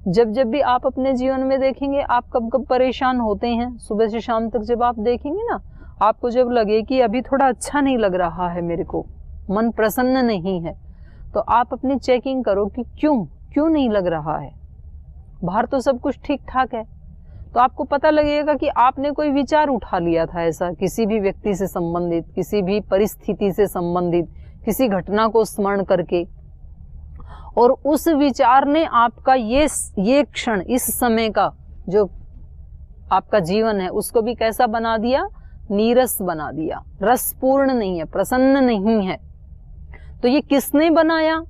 जब जब भी आप अपने जीवन में देखेंगे आप कब कब परेशान होते हैं, सुबह से शाम तक जब आप देखेंगे ना, आपको जब लगे कि अभी थोड़ा अच्छा नहीं लग रहा है, मेरे को मन प्रसन्न नहीं है, तो आप अपनी चेकिंग करो कि क्यों नहीं लग रहा है। बाहर तो सब कुछ ठीक ठाक है, तो आपको पता लगेगा कि आपने कोई विचार उठा लिया था ऐसा, किसी भी व्यक्ति से संबंधित, किसी भी परिस्थिति से संबंधित, किसी घटना को स्मरण करके, और उस विचार ने आपका ये क्षण, इस समय का जो आपका जीवन है उसको भी कैसा बना दिया, नीरस बना दिया, रसपूर्ण नहीं है, प्रसन्न नहीं है। तो ये किसने बनाया?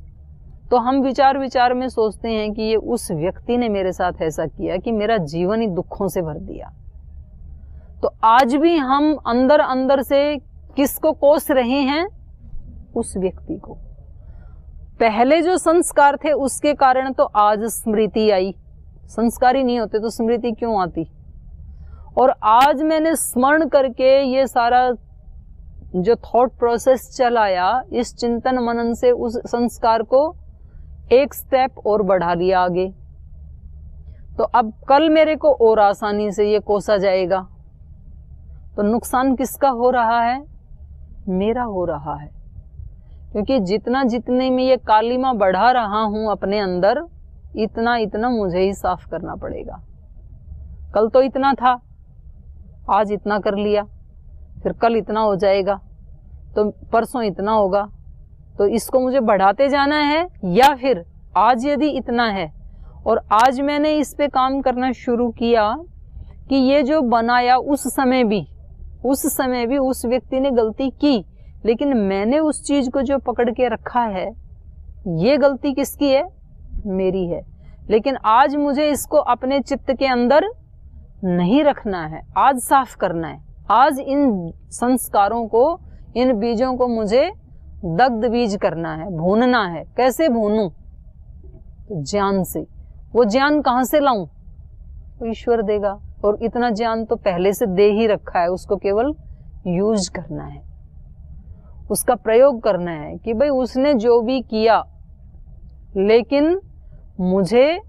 तो हम विचार में सोचते हैं कि ये उस व्यक्ति ने मेरे साथ ऐसा किया कि मेरा जीवन ही दुखों से भर दिया। तो आज भी हम अंदर अंदर से किसको कोस रहे हैं? उस व्यक्ति को। पहले जो संस्कार थे उसके कारण तो आज स्मृति आई, संस्कार ही नहीं होते तो स्मृति क्यों आती? और आज मैंने स्मरण करके ये सारा जो थॉट प्रोसेस चलाया, इस चिंतन मनन से उस संस्कार को एक स्टेप और बढ़ा लिया आगे। तो अब कल मेरे को और आसानी से ये कोसा जाएगा। तो नुकसान किसका हो रहा है? मेरा हो रहा है, क्योंकि जितने में ये कालिमा बढ़ा रहा हूं अपने अंदर, इतना मुझे ही साफ करना पड़ेगा। कल तो इतना था, आज इतना कर लिया, फिर कल इतना हो जाएगा, तो परसों इतना होगा। तो इसको मुझे बढ़ाते जाना है, या फिर आज यदि इतना है और आज मैंने इस पे काम करना शुरू किया कि ये जो बनाया, उस समय भी उस व्यक्ति ने गलती की, लेकिन मैंने उस चीज को जो पकड़ के रखा है, ये गलती किसकी है? मेरी है। लेकिन आज मुझे इसको अपने चित्त के अंदर नहीं रखना है, आज साफ करना है। आज इन संस्कारों को, इन बीजों को मुझे दग्ध बीज करना है, भूनना है। कैसे भूनूं? तो ज्ञान से। वो ज्ञान कहां से लाऊं? तो ईश्वर देगा, और इतना ज्ञान तो पहले से दे ही रखा है, उसको केवल यूज करना है, उसका प्रयोग करना है कि भाई उसने जो भी किया, लेकिन मुझे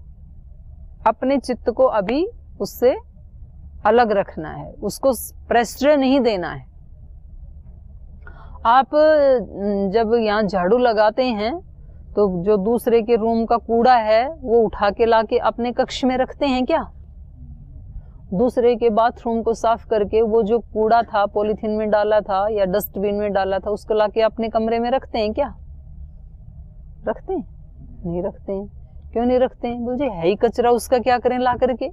अपने चित्त को अभी उससे अलग रखना है, उसको प्रश्रय नहीं देना है। आप जब यहाँ झाड़ू लगाते हैं तो जो दूसरे के रूम का कूड़ा है वो उठा के लाके अपने कक्ष में रखते हैं क्या? दूसरे के बाथरूम को साफ करके वो जो कूड़ा था, पॉलीथीन में डाला था या डस्टबिन में डाला था, उसको लाके अपने कमरे में रखते हैं क्या? रखते हैं? नहीं रखते हैं। क्यों नहीं रखते हैं? बोलिए है ही कचरा, उसका क्या करें ला करके?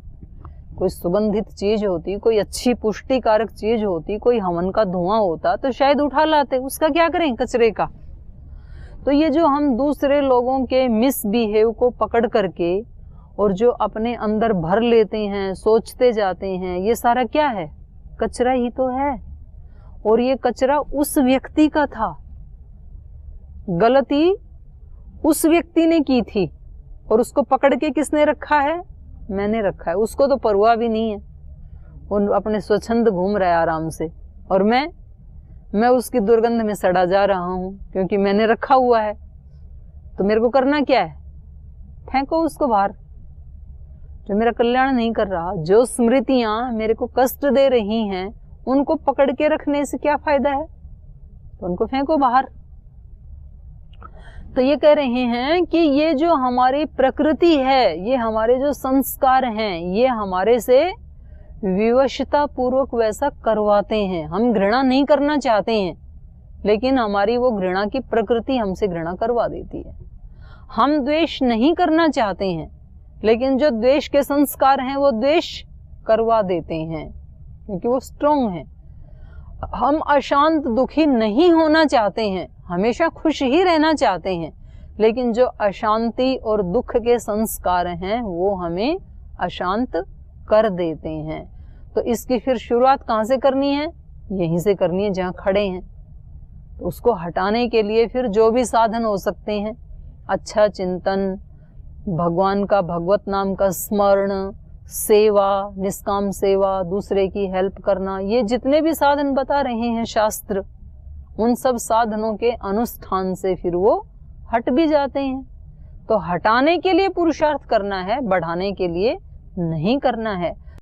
कोई सुगंधित चीज होती, कोई अच्छी पुष्टिकारक चीज होती, कोई हवन का धुआं होता तो शायद उठा लाते, उसका क्या करें कचरे का? तो ये जो हम दूसरे लोगों के मिसबिहेव को पकड़ करके और जो अपने अंदर भर लेते हैं, सोचते जाते हैं, ये सारा क्या है? कचरा ही तो है। और ये कचरा उस व्यक्ति का था, गलती उस व्यक्ति ने की थी, और उसको पकड़ के किसने रखा है? मैंने रखा है। उसको तो परवाह भी नहीं है, वो अपने स्वच्छंद घूम रहा है आराम से, और मैं उसकी दुर्गंध में सड़ा जा रहा हूं, क्योंकि मैंने रखा हुआ है। तो मेरे को करना क्या है? फेंको उसको बाहर, जो मेरा कल्याण नहीं कर रहा। जो स्मृतियां मेरे को कष्ट दे रही हैं, उनको पकड़ के रखने से क्या फायदा है? तो उनको फेंको बाहर। तो ये कह रहे हैं कि ये जो हमारी प्रकृति है, ये हमारे जो संस्कार हैं, ये हमारे से विवशता पूर्वक वैसा करवाते हैं। हम घृणा नहीं करना चाहते हैं, लेकिन हमारी वो घृणा की प्रकृति हमसे घृणा करवा देती है। हम द्वेष नहीं करना चाहते हैं, लेकिन जो द्वेष के संस्कार हैं वो द्वेष करवा देते हैं, क्योंकि वो स्ट्रॉन्ग हैं। हम अशांत दुखी नहीं होना चाहते हैं, हमेशा खुश ही रहना चाहते हैं, लेकिन जो अशांति और दुख के संस्कार हैं वो हमें अशांत कर देते हैं। तो इसकी फिर शुरुआत कहाँ से करनी है? यहीं से करनी है जहाँ खड़े हैं। तो उसको हटाने के लिए फिर जो भी साधन हो सकते हैं, अच्छा चिंतन, भगवान का, भगवत नाम का स्मरण, सेवा, निष्काम सेवा, दूसरे की हेल्प करना, ये जितने भी साधन बता रहे हैं शास्त्र, उन सब साधनों के अनुष्ठान से फिर वो हट भी जाते हैं। तो हटाने के लिए पुरुषार्थ करना है, बढ़ाने के लिए नहीं करना है।